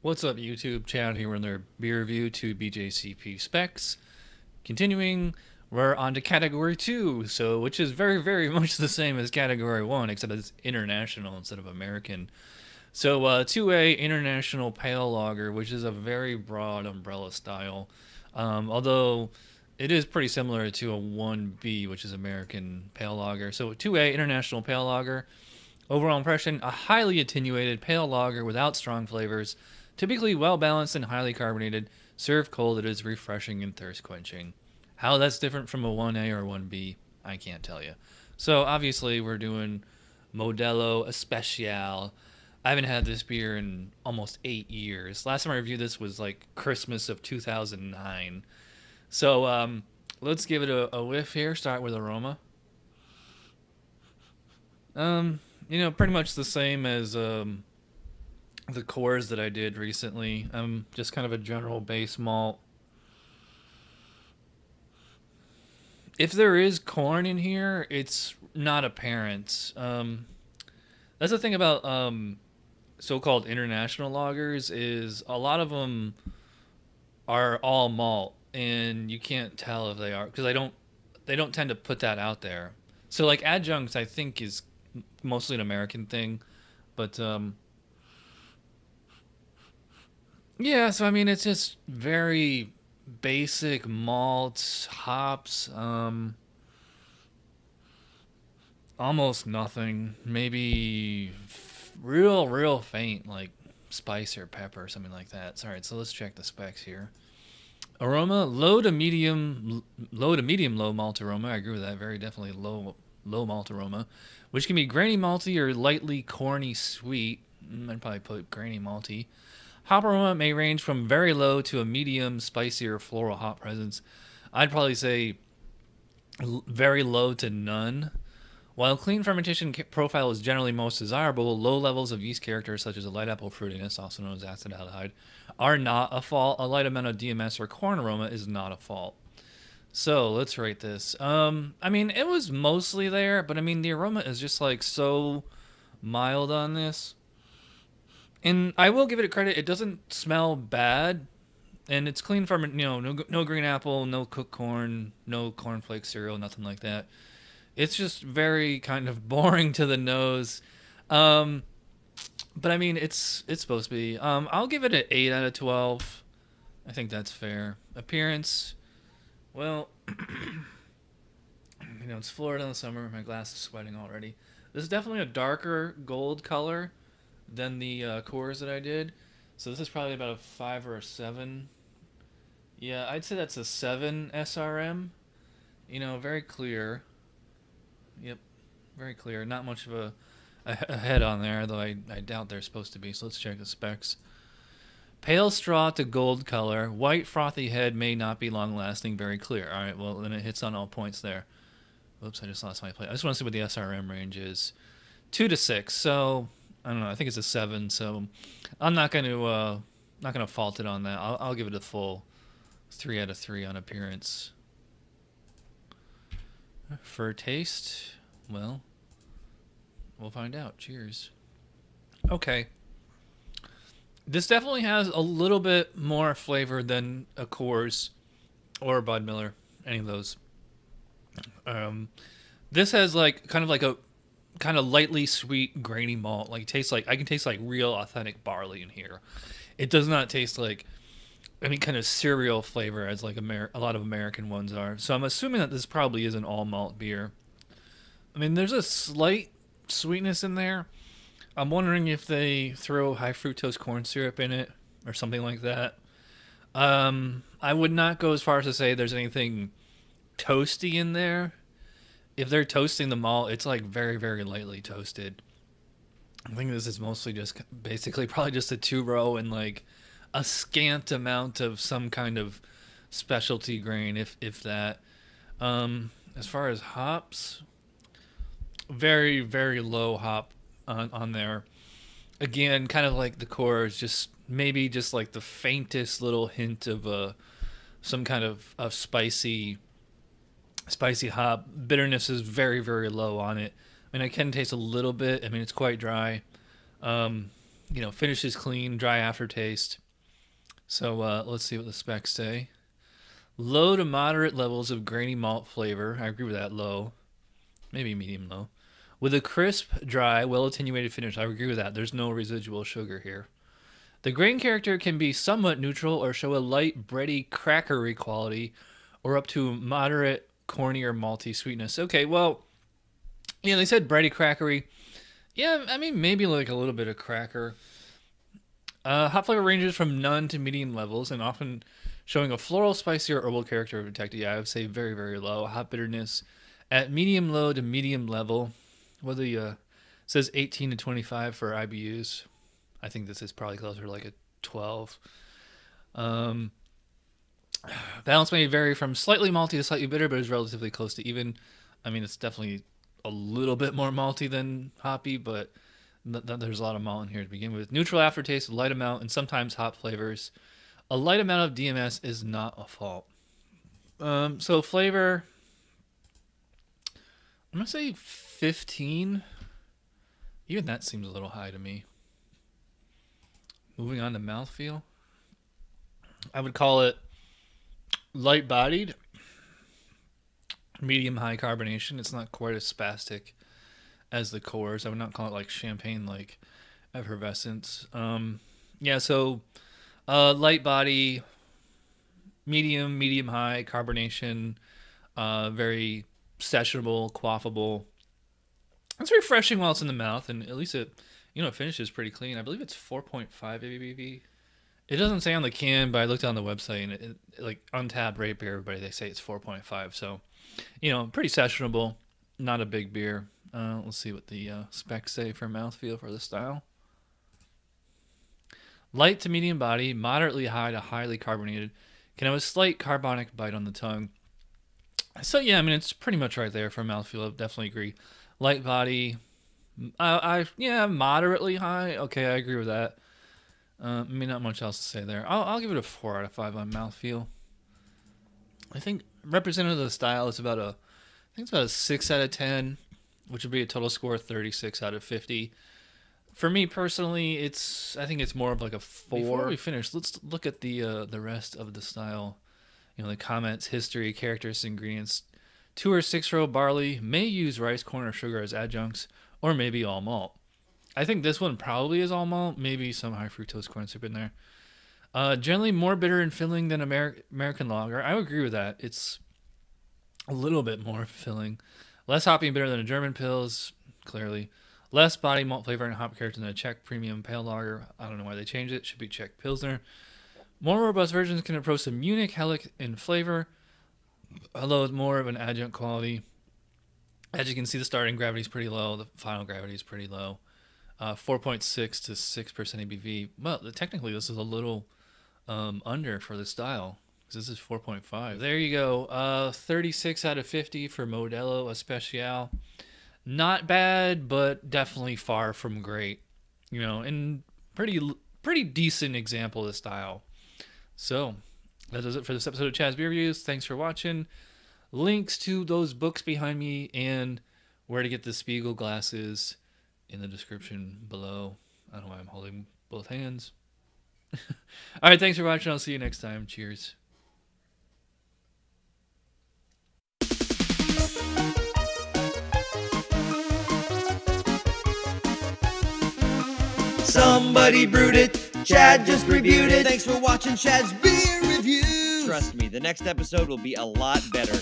What's up, YouTube? Chad here with another beer review to BJCP specs. Continuing, we're on to category 2, which is very, very much the same as category 1, except it's international instead of American. 2A International Pale Lager, which is a very broad umbrella style, although it is pretty similar to a 1B, which is American Pale Lager. So 2A International Pale Lager. Overall impression, a highly attenuated pale lager without strong flavors, typically well balanced and highly carbonated. Served cold, it is refreshing and thirst quenching. How that's different from a 1A or 1B, I can't tell you. So obviously we're doing Modelo Especial. I haven't had this beer in almost 8 years. Last time I reviewed this was like Christmas of 2009. Let's give it a whiff here. Start with aroma. Pretty much the same as the cores that I did recently. Just kind of a general base malt. If there is corn in here, it's not apparent. That's the thing about so-called international lagers is a lot of them are all malt, and you can't tell if they are because they don't tend to put that out there. So like adjuncts, I think is mostly an American thing, but yeah. So I mean, it's just very basic malts, hops, almost nothing. Maybe real faint like spice or pepper or something like that. All right, so let's check the specs here. Aroma, low to medium low malt aroma. I agree with that. Very definitely low malt aroma, which can be grainy malty or lightly corny sweet. I'd probably put grainy malty. Hop aroma may range from very low to a medium, spicier floral hop presence. I'd probably say very low to none. While clean fermentation profile is generally most desirable, low levels of yeast character such as a light apple fruitiness, also known as acetaldehyde, are not a fault. A light amount of DMS or corn aroma is not a fault. So let's rate this. I mean, it was mostly there, but I mean, the aroma is just like so mild on this. And I will give it credit; it doesn't smell bad, and it's clean from no green apple, no cooked corn, no cornflake cereal, nothing like that. It's just very kind of boring to the nose. But I mean, it's supposed to be. I'll give it an 8 out of 12. I think that's fair. Appearance, well, it's Florida in the summer. My glass is sweating already. This is definitely a darker gold color than the cores that I did. So this is probably about a 5 or a 7. Yeah, I'd say that's a 7 SRM. Very clear. Yep, very clear. Not much of a head on there, though I doubt they're supposed to be. So let's check the specs. Pale straw to gold color. White frothy head may not be long lasting. Very clear. All right, well, then it hits on all points there. Oops, I just lost my plate. I just want to see what the SRM range is. 2 to 6. So I don't know. I think it's a 7. So I'm not going to fault it on that. I'll give it a full 3 out of 3 on appearance. For taste, well, we'll find out. Cheers. Okay. This definitely has a little bit more flavor than a Coors or a Bud Miller, any of those. This has like kind of lightly sweet grainy malt. Like tastes like I can taste like real authentic barley in here. It does not taste like any kind of cereal flavor as like a lot of American ones are. So I'm assuming that this probably is an all malt beer. I mean, there's a slight sweetness in there. I'm wondering if they throw high fructose corn syrup in it or something like that. I would not go as far as to say there's anything toasty in there. If they're toasting the malt, it's like very, very lightly toasted. I think this is mostly just basically probably just a 2-row and like a scant amount of some kind of specialty grain, if that. As far as hops, very, very low hop on there. Again, kind of like the cores, just maybe just like the faintest little hint of some kind of spicy hop. Bitterness is very, very low on it. I mean, I can taste a little bit. I mean, it's quite dry. You know, finish is clean, dry aftertaste. So let's see what the specs say. Low to moderate levels of grainy malt flavor. I agree with that. Low, maybe medium low. With a crisp, dry, well attenuated finish. I agree with that. There's no residual sugar here. The grain character can be somewhat neutral or show a light, bready, crackery quality, or up to moderate, corny or malty sweetness. Okay, well, yeah, they said bready, crackery. Yeah, I mean, maybe like a little bit of cracker. Hop flavor ranges from none to medium levels, and often showing a floral, spicy, or herbal character detected. Yeah, I would say very, very low. Hop bitterness at medium low to medium level. Whether it says 18 to 25 for IBUs. I think this is probably closer to like a 12. Balance may vary from slightly malty to slightly bitter, but is relatively close to even. I mean, it's definitely a little bit more malty than hoppy, but there's a lot of malt in here to begin with. Neutral aftertaste, light amount, and sometimes hop flavors. A light amount of DMS is not a fault. So flavor, I'm going to say 15. Even that seems a little high to me. Moving on to mouthfeel. I would call it light-bodied, medium-high carbonation. It's not quite as spastic as the cores. I would not call it like champagne-like effervescence. Yeah, so light body, medium-high carbonation, very sessionable, quaffable. It's refreshing while it's in the mouth, and at least it finishes pretty clean. I believe it's 4.5 ABV. It doesn't say on the can, but I looked on the website, and it like Untapped rate beer, everybody, they say it's 4.5. So, pretty sessionable, not a big beer. Let's see what the specs say for mouthfeel for the style. Light to medium body, moderately high to highly carbonated. Can have a slight carbonic bite on the tongue. So, yeah, I mean, it's pretty much right there for mouthfeel. I definitely agree. Light body, moderately high. Okay, I agree with that. I mean, not much else to say there. I'll give it a 4 out of 5 on mouthfeel. I think representative of the style is about a 6 out of 10, which would be a total score of 36 out of 50. For me personally, I think it's more of like a 4. Before we finish, let's look at the rest of the style. The comments, history, characteristics, ingredients. 2 or 6-row barley, may use rice, corn, or sugar as adjuncts, or maybe all malt. I think this one probably is all malt, maybe some high fructose corn syrup in there. Generally more bitter and filling than American lager. I would agree with that. It's a little bit more filling. Less hoppy and bitter than a German Pils, clearly. Less body, malt flavor, and hop character than a Czech premium pale lager. I don't know why they changed it. Should be Czech Pilsner. More robust versions can approach the Munich Helles in flavor, although it's more of an adjunct quality. As you can see, the starting gravity is pretty low. The final gravity is pretty low. 4.6 to 6% ABV. Well, technically, this is a little under for the style, because this is 4.5. There you go. 36 out of 50 for Modelo Especial. Not bad, but definitely far from great. And pretty decent example of the style. So, that does it for this episode of Chad's Beer Reviews. Thanks for watching. Links to those books behind me and where to get the Spiegel glasses in the description below. I don't know why I'm holding both hands. All right, thanks for watching. I'll see you next time. Cheers. Somebody brewed it. Chad just reviewed it. Thanks for watching Chad's Beer Reviews. Trust me, the next episode will be a lot better.